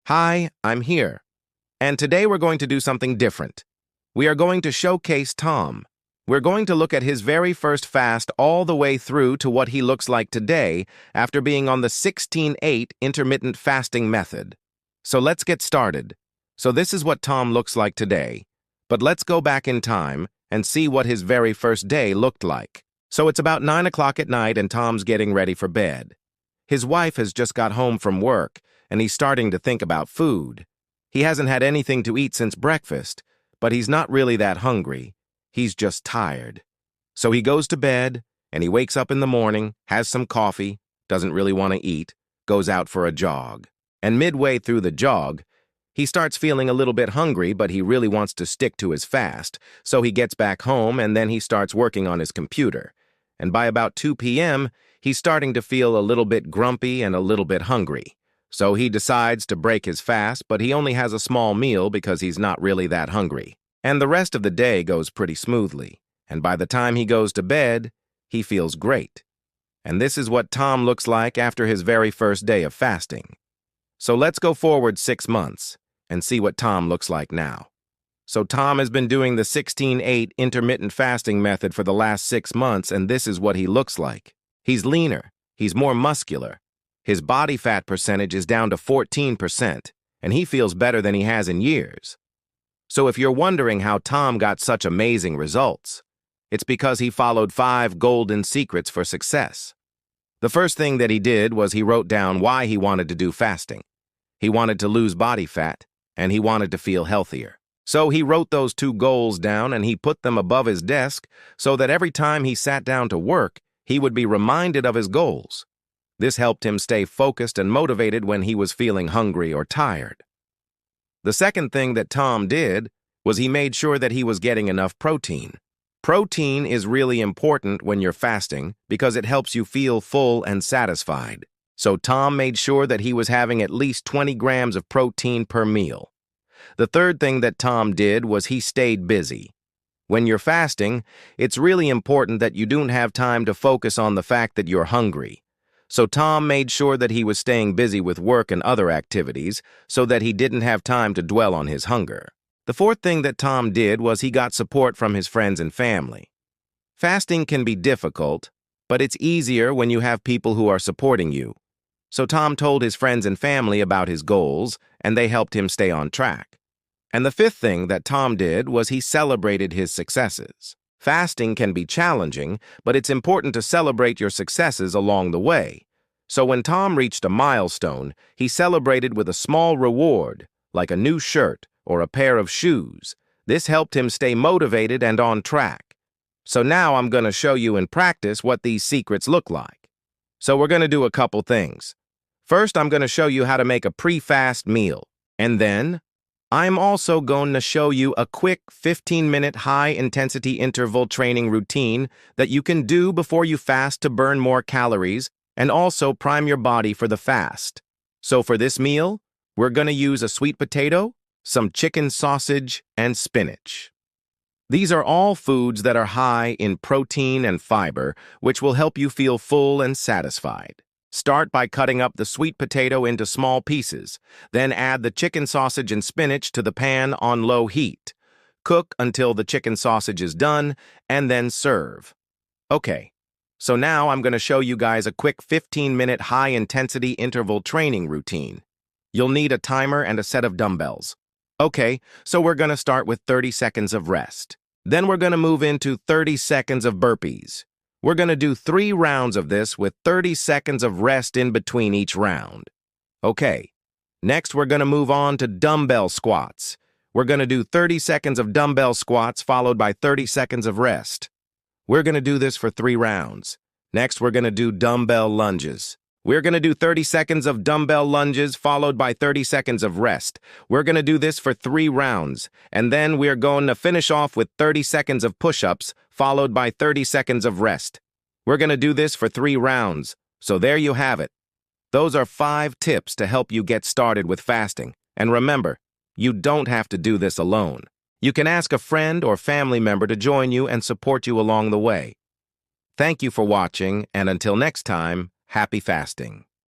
Hi, I'm here. And today we're going to do something different. We are going to showcase Tom. We're going to look at his very first fast all the way through to what he looks like today after being on the 16-8 intermittent fasting method. So let's get started. So this is what Tom looks like today. But let's go back in time and see what his very first day looked like. So it's about 9 o'clock at night and Tom's getting ready for bed. His wife has just got home from work and he's starting to think about food. He hasn't had anything to eat since breakfast, but he's not really that hungry. He's just tired. So he goes to bed, and he wakes up in the morning, has some coffee, doesn't really want to eat, goes out for a jog. And midway through the jog, he starts feeling a little bit hungry, but he really wants to stick to his fast. So he gets back home, and then he starts working on his computer. And by about 2 p.m., he's starting to feel a little bit grumpy and a little bit hungry. So he decides to break his fast, but he only has a small meal because he's not really that hungry. And the rest of the day goes pretty smoothly. And by the time he goes to bed, he feels great. And this is what Tom looks like after his very first day of fasting. So let's go forward 6 months and see what Tom looks like now. So Tom has been doing the 16-8 intermittent fasting method for the last 6 months, and this is what he looks like. He's leaner. He's more muscular. His body fat percentage is down to 14%, and he feels better than he has in years. So if you're wondering how Tom got such amazing results, it's because he followed 5 golden secrets for success. The first thing that he did was he wrote down why he wanted to do fasting. He wanted to lose body fat, and he wanted to feel healthier. So he wrote those 2 goals down and he put them above his desk so that every time he sat down to work, he would be reminded of his goals. This helped him stay focused and motivated when he was feeling hungry or tired. The second thing that Tom did was he made sure that he was getting enough protein. Protein is really important when you're fasting because it helps you feel full and satisfied. So Tom made sure that he was having at least 20 grams of protein per meal. The third thing that Tom did was he stayed busy. When you're fasting, it's really important that you don't have time to focus on the fact that you're hungry. So Tom made sure that he was staying busy with work and other activities so that he didn't have time to dwell on his hunger. The fourth thing that Tom did was he got support from his friends and family. Fasting can be difficult, but it's easier when you have people who are supporting you. So Tom told his friends and family about his goals, and they helped him stay on track. And the fifth thing that Tom did was he celebrated his successes. Fasting can be challenging, but it's important to celebrate your successes along the way. So when Tom reached a milestone, he celebrated with a small reward, like a new shirt or a pair of shoes. This helped him stay motivated and on track. So now I'm going to show you in practice what these secrets look like. So we're going to do a couple things. First, I'm going to show you how to make a pre-fast meal. And then I'm also going to show you a quick 15-minute high-intensity interval training routine that you can do before you fast to burn more calories and also prime your body for the fast. So for this meal, we're going to use a sweet potato, some chicken sausage, and spinach. These are all foods that are high in protein and fiber, which will help you feel full and satisfied. Start by cutting up the sweet potato into small pieces. Then add the chicken sausage and spinach to the pan on low heat. Cook until the chicken sausage is done, and then serve. Okay, so now I'm going to show you guys a quick 15-minute high-intensity interval training routine. You'll need a timer and a set of dumbbells. Okay, so we're going to start with 30 seconds of rest. Then we're going to move into 30 seconds of burpees. We're going to do 3 rounds of this with 30 seconds of rest in between each round. Okay, next we're going to move on to dumbbell squats. We're going to do 30 seconds of dumbbell squats followed by 30 seconds of rest. We're going to do this for 3 rounds. Next, we're going to do dumbbell lunges. We're going to do 30 seconds of dumbbell lunges followed by 30 seconds of rest. We're going to do this for 3 rounds. And then we're going to finish off with 30 seconds of push-ups followed by 30 seconds of rest. We're going to do this for 3 rounds. So there you have it. Those are 5 tips to help you get started with fasting. And remember, you don't have to do this alone. You can ask a friend or family member to join you and support you along the way. Thank you for watching, and until next time, happy fasting.